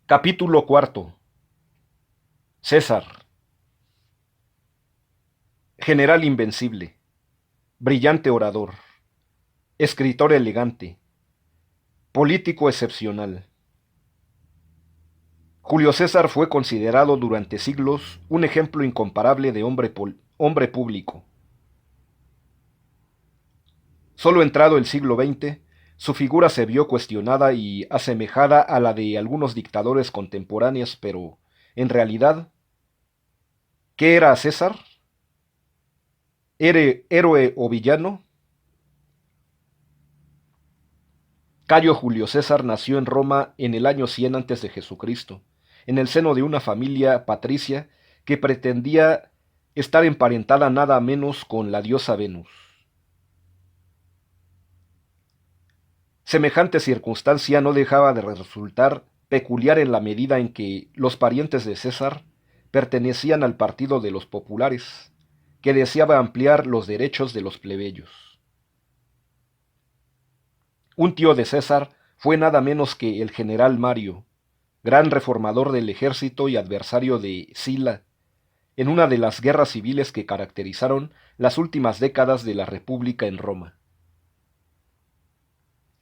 Capítulo cuarto. César. General invencible. Brillante orador. Escritor elegante. Político excepcional. Julio César fue considerado durante siglos un ejemplo incomparable de hombre público. Solo entrado el siglo XX, su figura se vio cuestionada y asemejada a la de algunos dictadores contemporáneos, pero, en realidad, ¿qué era César? ¿Héroe o villano? Cayo Julio César nació en Roma en el año 100 antes de Jesucristo, en el seno de una familia patricia que pretendía estar emparentada nada menos con la diosa Venus. Semejante circunstancia no dejaba de resultar peculiar en la medida en que los parientes de César pertenecían al partido de los populares, que deseaba ampliar los derechos de los plebeyos. Un tío de César fue nada menos que el general Mario, gran reformador del ejército y adversario de Sila, en una de las guerras civiles que caracterizaron las últimas décadas de la República en Roma.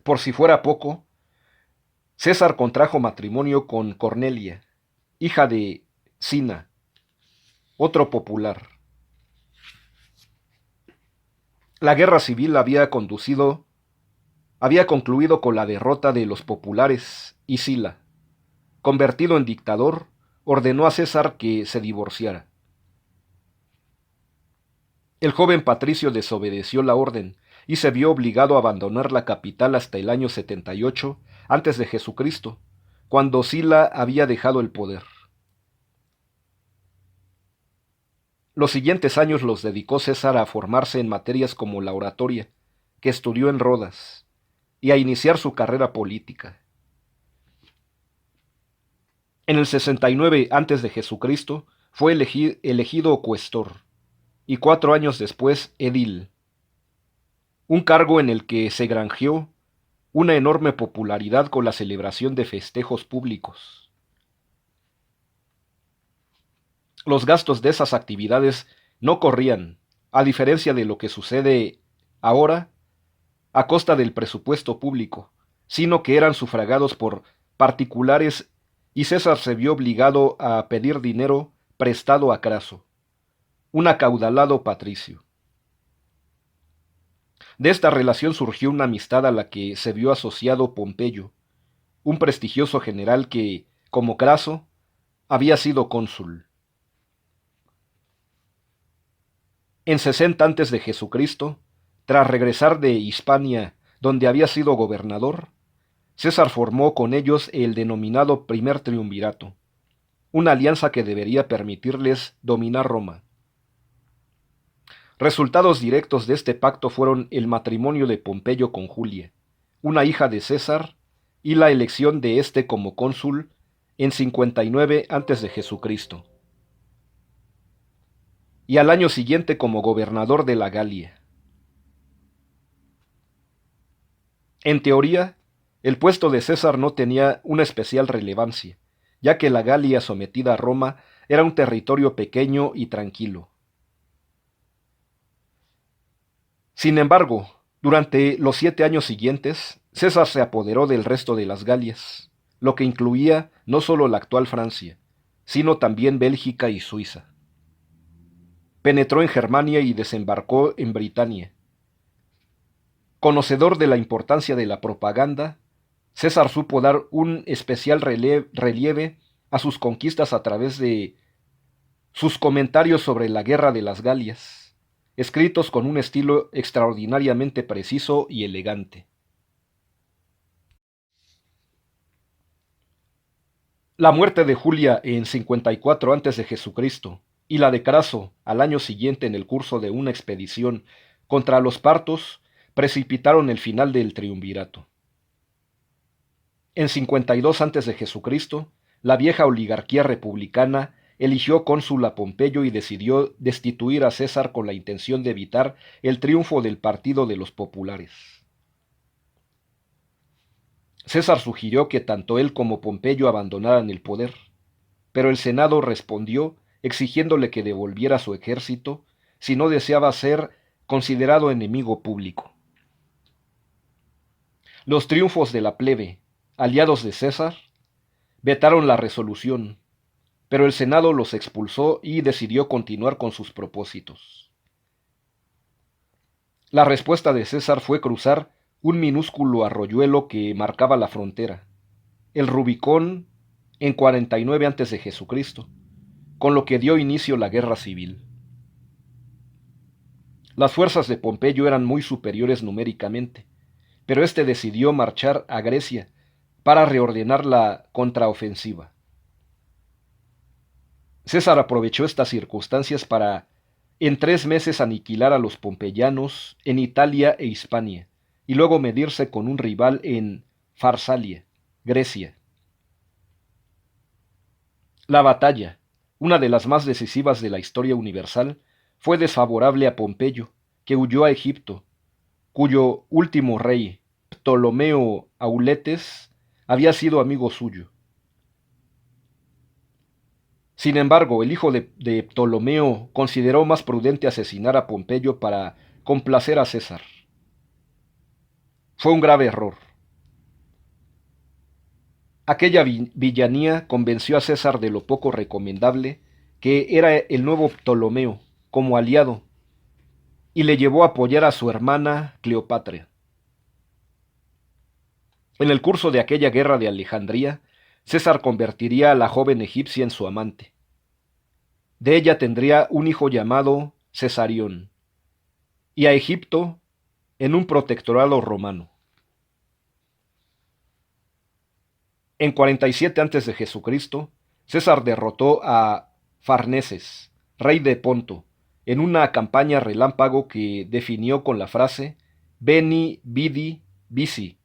Por si fuera poco, César contrajo matrimonio con Cornelia, hija de Sina, otro popular. La guerra civil había concluido con la derrota de los populares y Sila, convertido en dictador, ordenó a César que se divorciara. El joven patricio desobedeció la orden y se vio obligado a abandonar la capital hasta el año 78 antes de Jesucristo, cuando Sila había dejado el poder. Los siguientes años los dedicó César a formarse en materias como la oratoria, que estudió en Rodas, y a iniciar su carrera política. En el 69 antes de Jesucristo fue elegido cuestor, y 4 años después edil, un cargo en el que se granjeó una enorme popularidad con la celebración de festejos públicos. Los gastos de esas actividades no corrían, a diferencia de lo que sucede ahora, a costa del presupuesto público, sino que eran sufragados por particulares y César se vio obligado a pedir dinero prestado a Craso, un acaudalado patricio. De esta relación surgió una amistad a la que se vio asociado Pompeyo, un prestigioso general que, como Craso, había sido cónsul. En 60 antes de Jesucristo, tras regresar de Hispania, donde había sido gobernador, César formó con ellos el denominado Primer Triunvirato, una alianza que debería permitirles dominar Roma. Resultados directos de este pacto fueron el matrimonio de Pompeyo con Julia, una hija de César, y la elección de éste como cónsul en 59 antes de Jesucristo, y al año siguiente como gobernador de la Galia. En teoría, el puesto de César no tenía una especial relevancia, ya que la Galia sometida a Roma era un territorio pequeño y tranquilo. Sin embargo, durante los 7 años siguientes, César se apoderó del resto de las Galias, lo que incluía no solo la actual Francia, sino también Bélgica y Suiza. Penetró en Germania y desembarcó en Britania. Conocedor de la importancia de la propaganda, César supo dar un especial relieve a sus conquistas a través de sus comentarios sobre la Guerra de las Galias, escritos con un estilo extraordinariamente preciso y elegante. La muerte de Julia en 54 antes de Jesucristo y la de Craso al año siguiente en el curso de una expedición contra los partos precipitaron el final del triunvirato. En 52 antes de Jesucristo, la vieja oligarquía republicana eligió cónsul a Pompeyo y decidió destituir a César con la intención de evitar el triunfo del partido de los populares. César sugirió que tanto él como Pompeyo abandonaran el poder, pero el Senado respondió exigiéndole que devolviera su ejército si no deseaba ser considerado enemigo público. Los triunfos de la plebe, aliados de César, vetaron la resolución, pero el Senado los expulsó y decidió continuar con sus propósitos. La respuesta de César fue cruzar un minúsculo arroyuelo que marcaba la frontera, el Rubicón, en 49 a.C., con lo que dio inicio la guerra civil. Las fuerzas de Pompeyo eran muy superiores numéricamente, pero éste decidió marchar a Grecia para reordenar la contraofensiva. César aprovechó estas circunstancias para, en 3 meses, aniquilar a los pompeyanos en Italia e Hispania, y luego medirse con un rival en Farsalia, Grecia. La batalla, una de las más decisivas de la historia universal, fue desfavorable a Pompeyo, que huyó a Egipto, cuyo último rey, Ptolomeo Auletes, había sido amigo suyo. Sin embargo, el hijo de Ptolomeo consideró más prudente asesinar a Pompeyo para complacer a César. Fue un grave error. Aquella villanía convenció a César de lo poco recomendable que era el nuevo Ptolomeo como aliado, y le llevó a apoyar a su hermana Cleopatra. En el curso de aquella guerra de Alejandría, César convertiría a la joven egipcia en su amante. De ella tendría un hijo llamado Cesarión, y a Egipto en un protectorado romano. En 47 a.C., César derrotó a Farneses, rey de Ponto, en una campaña relámpago que definió con la frase Veni, vidi, vici.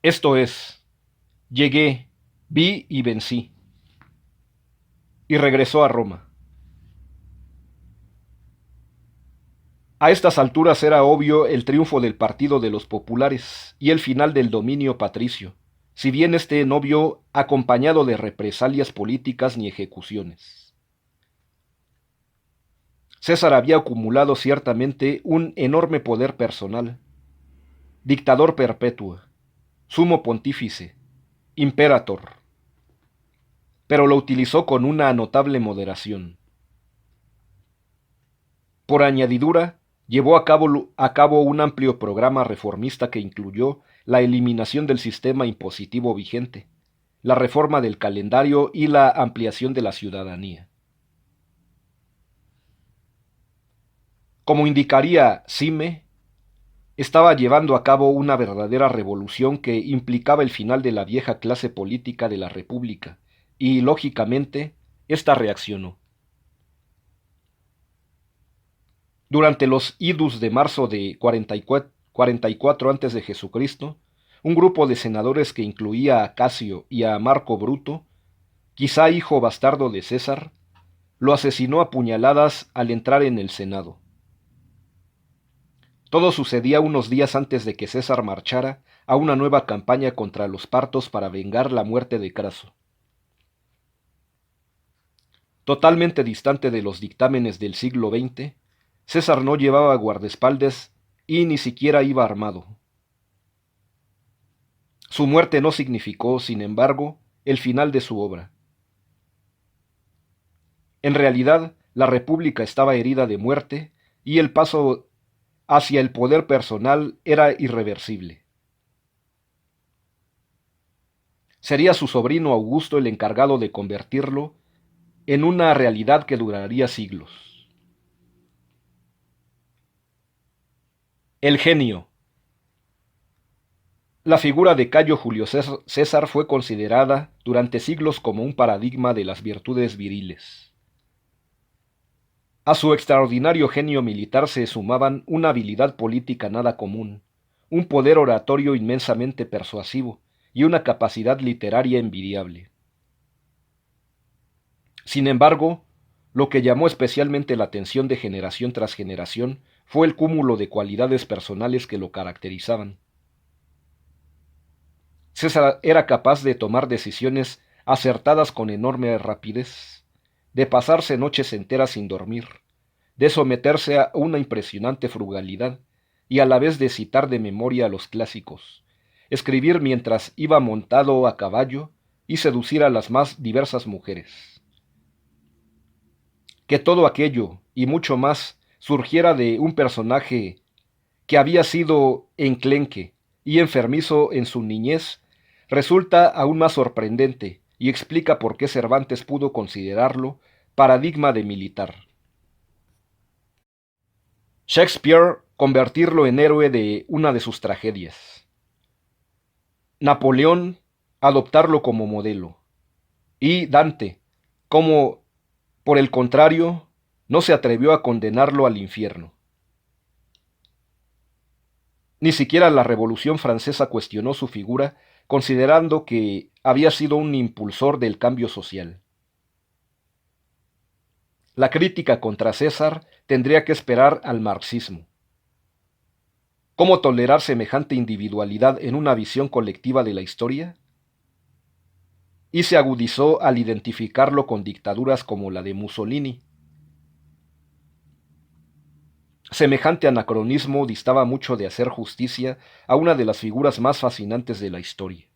Esto es, llegué, vi y vencí. Y regresó a Roma. A estas alturas era obvio el triunfo del partido de los populares y el final del dominio patricio, si bien este no vio acompañado de represalias políticas ni ejecuciones. César había acumulado ciertamente un enorme poder personal, dictador perpetuo, sumo pontífice, imperator, pero lo utilizó con una notable moderación. Por añadidura, llevó a cabo un amplio programa reformista que incluyó la eliminación del sistema impositivo vigente, la reforma del calendario y la ampliación de la ciudadanía. Como indicaría Cime, estaba llevando a cabo una verdadera revolución que implicaba el final de la vieja clase política de la República, y, lógicamente, ésta reaccionó. Durante los idus de marzo de 44 a.C., un grupo de senadores que incluía a Casio y a Marco Bruto, quizá hijo bastardo de César, lo asesinó a puñaladas al entrar en el Senado. Todo sucedía unos días antes de que César marchara a una nueva campaña contra los partos para vengar la muerte de Craso. Totalmente distante de los dictámenes del siglo XX, César no llevaba guardaespaldas y ni siquiera iba armado. Su muerte no significó, sin embargo, el final de su obra. En realidad, la República estaba herida de muerte y el paso hacia el poder personal era irreversible. Sería su sobrino Augusto el encargado de convertirlo en una realidad que duraría siglos. El genio. La figura de Cayo Julio César fue considerada durante siglos como un paradigma de las virtudes viriles. A su extraordinario genio militar se sumaban una habilidad política nada común, un poder oratorio inmensamente persuasivo y una capacidad literaria envidiable. Sin embargo, lo que llamó especialmente la atención de generación tras generación fue el cúmulo de cualidades personales que lo caracterizaban. César era capaz de tomar decisiones acertadas con enorme rapidez, de pasarse noches enteras sin dormir, de someterse a una impresionante frugalidad y a la vez de citar de memoria a los clásicos, escribir mientras iba montado a caballo y seducir a las más diversas mujeres. Que todo aquello y mucho más surgiera de un personaje que había sido enclenque y enfermizo en su niñez, resulta aún más sorprendente y explica por qué Cervantes pudo considerarlo paradigma de militar. Shakespeare convertirlo en héroe de una de sus tragedias. Napoleón adoptarlo como modelo. Y Dante, como, por el contrario, no se atrevió a condenarlo al infierno. Ni siquiera la Revolución Francesa cuestionó su figura, considerando que había sido un impulsor del cambio social. La crítica contra César tendría que esperar al marxismo. ¿Cómo tolerar semejante individualidad en una visión colectiva de la historia? Y se agudizó al identificarlo con dictaduras como la de Mussolini. Semejante anacronismo distaba mucho de hacer justicia a una de las figuras más fascinantes de la historia.